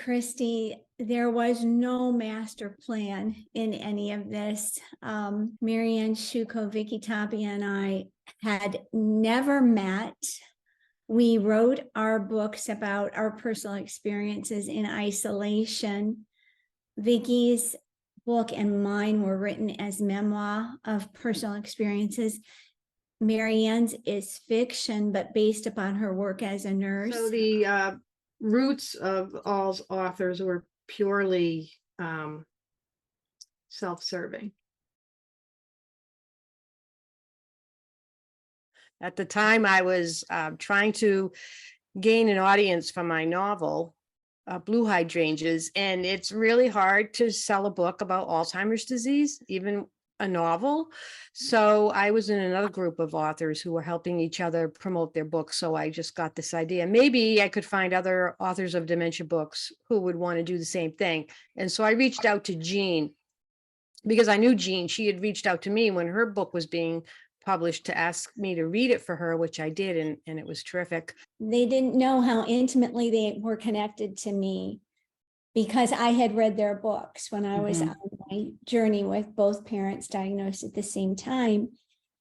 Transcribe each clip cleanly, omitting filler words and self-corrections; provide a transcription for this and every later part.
Christy, there was no master plan in any of this. Marianne Shuko, Vicky Tapia, and I had never met. We wrote our books about our personal experiences in isolation. Vicky's book and mine were written as memoir of personal experiences. Marianne's is fiction, but based upon her work as a nurse. So the roots of AlzAuthors were purely self-serving. At the time, I was trying to gain an audience for my novel, Blue Hydrangeas, and it's really hard to sell a book about Alzheimer's disease, even a novel. So I was in another group of authors who were helping each other promote their books. So I just got this idea. Maybe I could find other authors of dementia books who would want to do the same thing. And so I reached out to Jean because I knew Jean. She had reached out to me when her book was being published to ask me to read it for her, which I did, and it was terrific. They didn't know how intimately they were connected to me because I had read their books when I was on my journey with both parents diagnosed at the same time.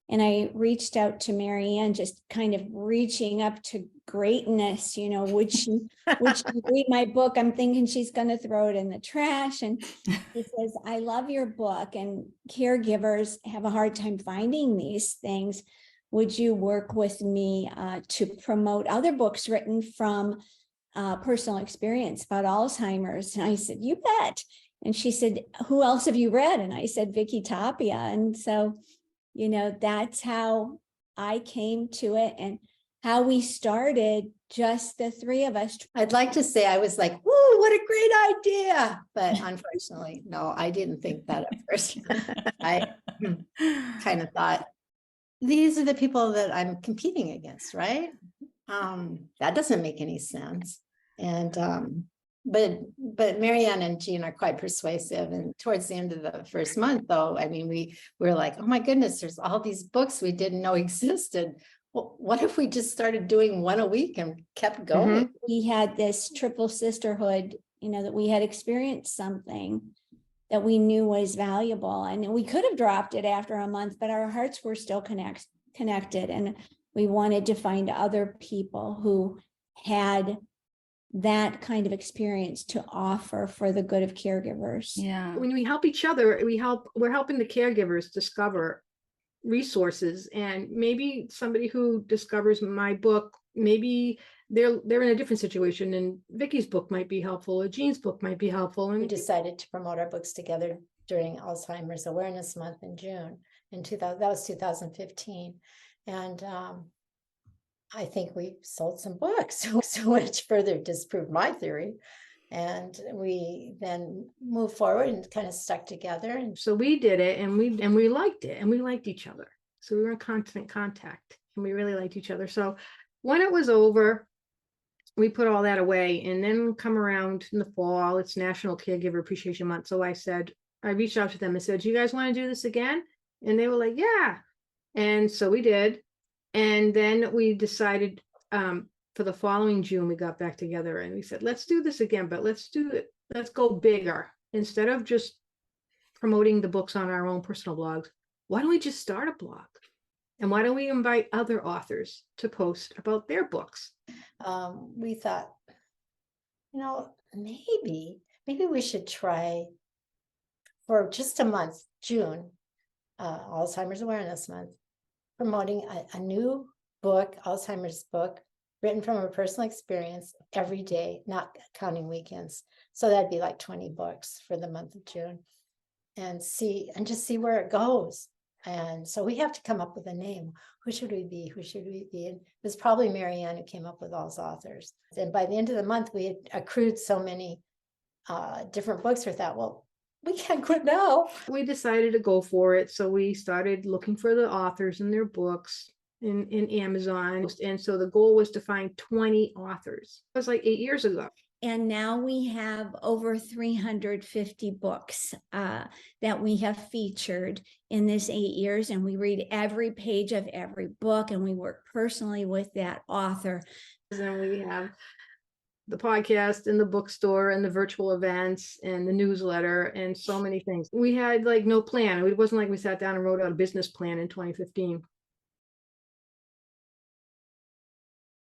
And I reached out to Marianne, just kind of reaching up to greatness, you know, would she read my book? I'm thinking she's going to throw it in the trash. And she says, I love your book, and caregivers have a hard time finding these things. Would you work with me to promote other books written from personal experience about Alzheimer's? And I said, you bet. And she said, who else have you read? And I said, Vicky Tapia. And so, you know, that's how I came to it and how we started, just the three of us. I'd like to say I was like, whoa, what a great idea. But unfortunately, no, I didn't think that at first. I kind of thought, these are the people that I'm competing against, right? That doesn't make any sense. And but Marianne and Jean are quite persuasive. And towards the end of the first month, though, I mean, we were like, oh my goodness, there's all these books we didn't know existed. Well, what if we just started doing one a week and kept going? We had this triple sisterhood, you know, that we had experienced something that we knew was valuable, and we could have dropped it after a month, but our hearts were still connected, and we wanted to find other people who had that kind of experience to offer for the good of caregivers. Yeah. When we help each other, we're helping the caregivers discover resources. And maybe somebody who discovers my book, maybe they're in a different situation, and Vicky's book might be helpful, or Jean's book might be helpful. And we decided to promote our books together during Alzheimer's Awareness Month in June in 2000. That was 2015, and I think we sold some books, so much further disproved my theory. And we then moved forward and kind of stuck together. And so we did it, and we liked it, and we liked each other. So we were in constant contact, and we really liked each other. So when it was over, we put all that away, and then come around in the fall, it's National Caregiver Appreciation Month. So I reached out to them and said, do you guys want to do this again? And they were like, yeah. And so we did. And then we decided for the following June, we got back together and we said, let's do this again, but let's go bigger. Instead of just promoting the books on our own personal blogs, why don't we just start a blog? And why don't we invite other authors to post about their books? We thought, you know, maybe we should try for just a month, June, Alzheimer's Awareness Month, promoting a new book, Alzheimer's book, written from a personal experience every day, not counting weekends. So that'd be like 20 books for the month of June, and just see where it goes. And so we have to come up with a name. Who should we be? Who should we be? And it was probably Marianne who came up with AlzAuthors. And by the end of the month, we had accrued so many different books. We thought, well, we can't quit now. We decided to go for it. So we started looking for the authors and their books in Amazon. And so the goal was to find 20 authors. It was like 8 years ago. And now we have over 350 books that we have featured in this 8 years. And we read every page of every book, and we work personally with that author. And we have the podcast and the bookstore and the virtual events and the newsletter and so many things. We had like no plan. It wasn't like we sat down and wrote out a business plan in 2015.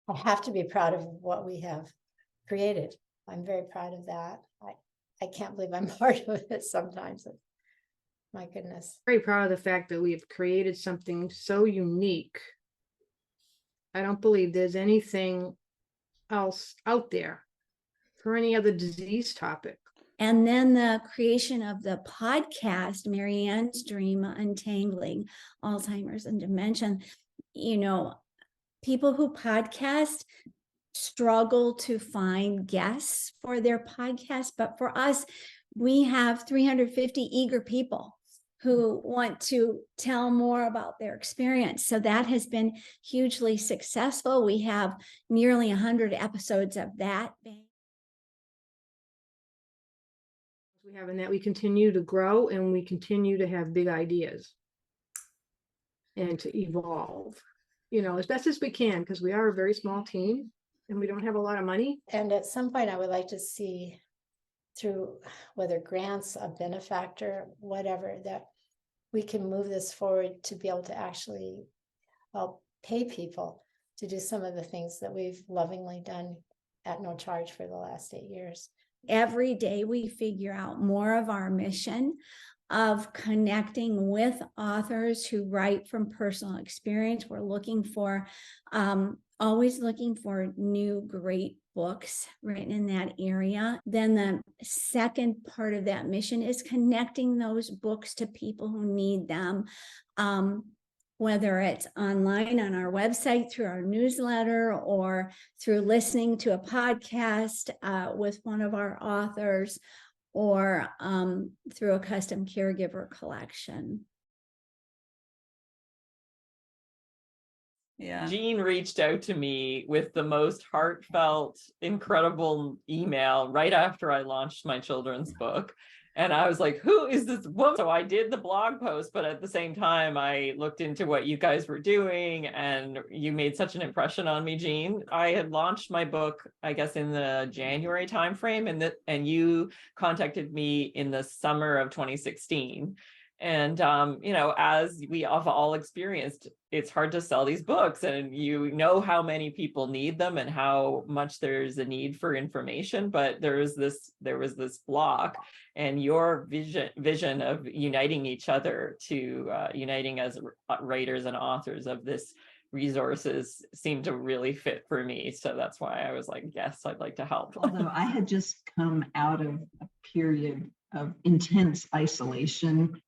I have to be proud of what we have created. I'm very proud of that. I can't believe I'm part of it sometimes. My goodness. Very proud of the fact that we have created something so unique. I don't believe there's anything else out there for any other disease topic. And then the creation of the podcast, Marianne's Dream, Untangling Alzheimer's and Dementia. You know, people who podcast struggle to find guests for their podcast, but for us, we have 350 eager people who want to tell more about their experience. So that has been hugely successful. We have nearly 100 episodes of that. We have in that we continue to grow and we continue to have big ideas and to evolve, you know, as best as we can, because we are a very small team and we don't have a lot of money. And at some point, I would like to see through whether grants, a benefactor, whatever, that we can move this forward to be able to actually help pay people to do some of the things that we've lovingly done at no charge for the last 8 years. Every day we figure out more of our mission of connecting with authors who write from personal experience. We're looking for, always looking for new great books written in that area. Then the second part of that mission is connecting those books to people who need them, whether it's online on our website, through our newsletter, or through listening to a podcast with one of our authors, or through a custom caregiver collection. Yeah. Jean reached out to me with the most heartfelt, incredible email right after I launched my children's book. And I was like, who is this woman? So I did the blog post, but at the same time, I looked into what you guys were doing, and you made such an impression on me, Jean. I had launched my book, I guess, in the January timeframe, and you contacted me in the summer of 2016. And, you know, as we have all experienced, it's hard to sell these books, and you know how many people need them and how much there's a need for information, but there was this block, and your vision of uniting each other to uniting as writers and authors of this resources seemed to really fit for me. So that's why I was like, yes, I'd like to help. Although I had just come out of a period of intense isolation.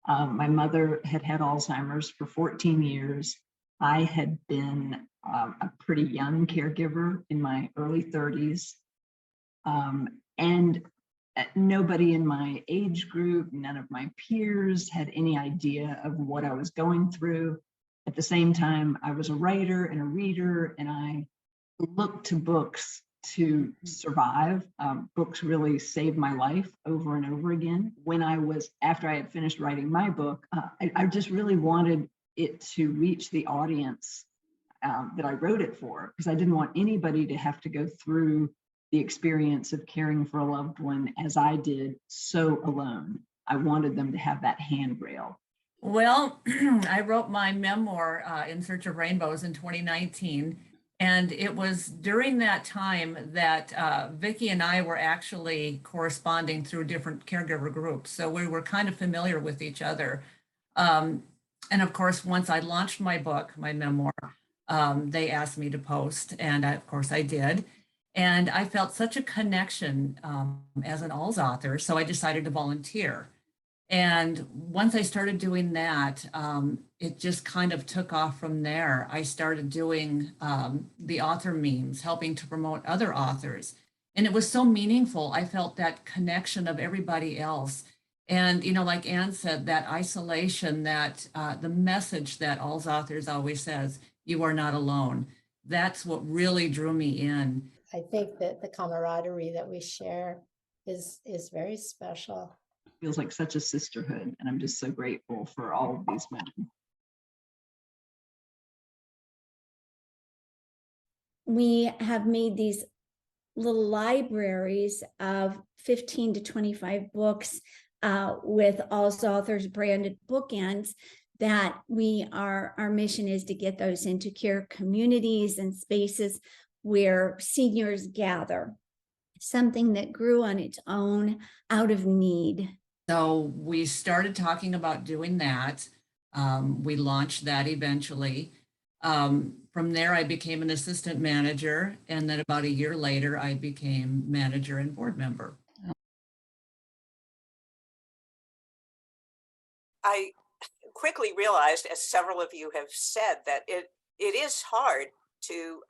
My mother had had Alzheimer's for 14 years. I had been a pretty young caregiver in my early 30s. And nobody in my age group, none of my peers had any idea of what I was going through. At the same time, I was a writer and a reader, and I looked to books to survive. Books really saved my life over and over again. After I had finished writing my book, I just really wanted it to reach the audience that I wrote it for, because I didn't want anybody to have to go through the experience of caring for a loved one as I did, so alone. I wanted them to have that handrail. Well, I wrote my memoir, In Search of Rainbows, in 2019. And it was during that time that Vicki and I were actually corresponding through different caregiver groups. So we were kind of familiar with each other. And of course, once I launched my book, my memoir, they asked me to post, and of course I did. And I felt such a connection as an AlzAuthor, so I decided to volunteer. And once I started doing that, it just kind of took off from there. I started doing the author memes, helping to promote other authors. And it was so meaningful. I felt that connection of everybody else. And, you know, like Anne said, that isolation, that the message that AlzAuthors always says, you are not alone. That's what really drew me in. I think that the camaraderie that we share is very special. Feels like such a sisterhood, and I'm just so grateful for all of these women. We have made these little libraries of 15 to 25 books with AlzAuthors branded bookends, that our mission is to get those into care communities and spaces where seniors gather, something that grew on its own out of need. So we started talking about doing that. We launched that eventually. From there, I became an assistant manager, and then about a year later, I became manager and board member. I quickly realized, as several of you have said, that it is hard to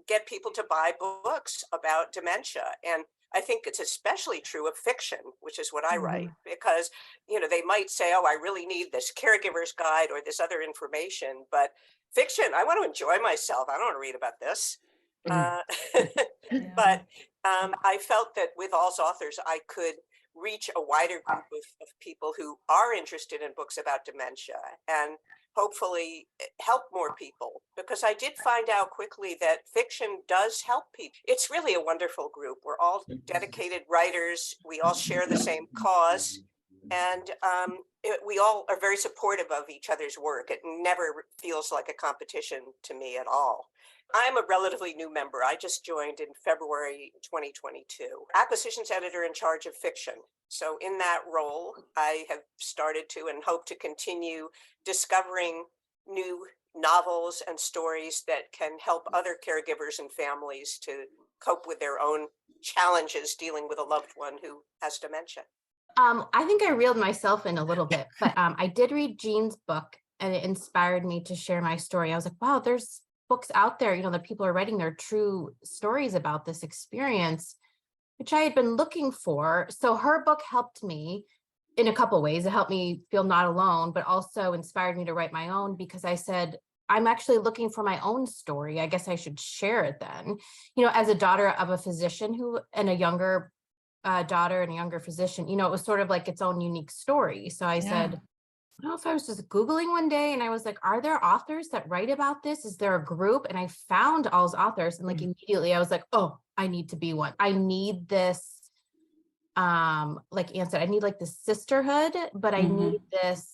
get people to buy books about dementia. And I think it's especially true of fiction, which is what I write, because, you know, they might say, oh, I really need this caregiver's guide or this other information, but fiction, I want to enjoy myself. I don't want to read about this. But I felt that with AlzAuthors, I could reach a wider group of people who are interested in books about dementia and hopefully help more people, because I did find out quickly that fiction does help people. It's really a wonderful group. We're all dedicated writers. We all share the same cause, and we all are very supportive of each other's work. It never feels like a competition to me at all. I'm a relatively new member. I just joined in February 2022. Acquisitions editor in charge of fiction. So in that role, I have started to and hope to continue discovering new novels and stories that can help other caregivers and families to cope with their own challenges dealing with a loved one who has dementia. I think I reeled myself in a little bit, but I did read Jean's book and it inspired me to share my story. I was like, wow, there's books out there, you know, that people are writing their true stories about this experience, which I had been looking for. So her book helped me in a couple ways. It helped me feel not alone, but also inspired me to write my own, because I said, I'm actually looking for my own story. I guess I should share it then. You know, as a daughter of a physician and a younger daughter and a younger physician, you know, it was sort of like its own unique story. So I said, I don't know if I was just Googling one day and I was like, are there authors that write about this? Is there a group? And I found AlzAuthors, and like immediately I was like, oh, I need to be one. I need this, like Ann said, I need like this sisterhood, but I need this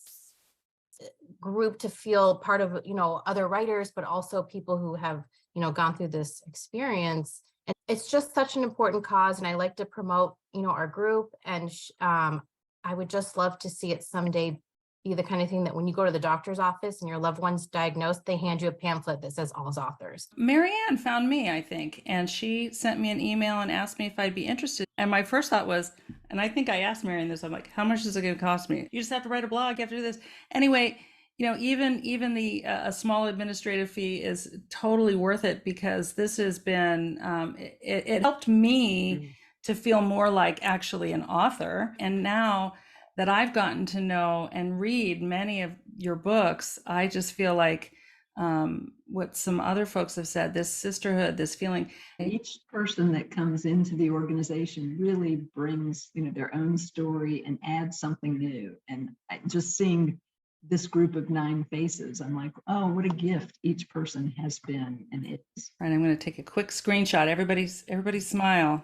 group to feel part of, you know, other writers, but also people who have, you know, gone through this experience. And it's just such an important cause. And I like to promote, you know, our group. And I would just love to see it someday be the kind of thing that when you go to the doctor's office and your loved one's diagnosed, they hand you a pamphlet that says AlzAuthors. Marianne found me, I think, and she sent me an email and asked me if I'd be interested. And my first thought was, and I think I asked Marianne this, I'm like, how much is it going to cost me? You just have to write a blog, you have to do this. Anyway, you know, even the a small administrative fee is totally worth it, because this has been, it helped me to feel more like actually an author. And now that I've gotten to know and read many of your books, I just feel like what some other folks have said, this sisterhood, this feeling. Each person that comes into the organization really brings, you know, their own story and adds something new. And just seeing this group of 9 faces, I'm like, oh, what a gift each person has been and is. Right, I'm going to take a quick screenshot. Everybody smile.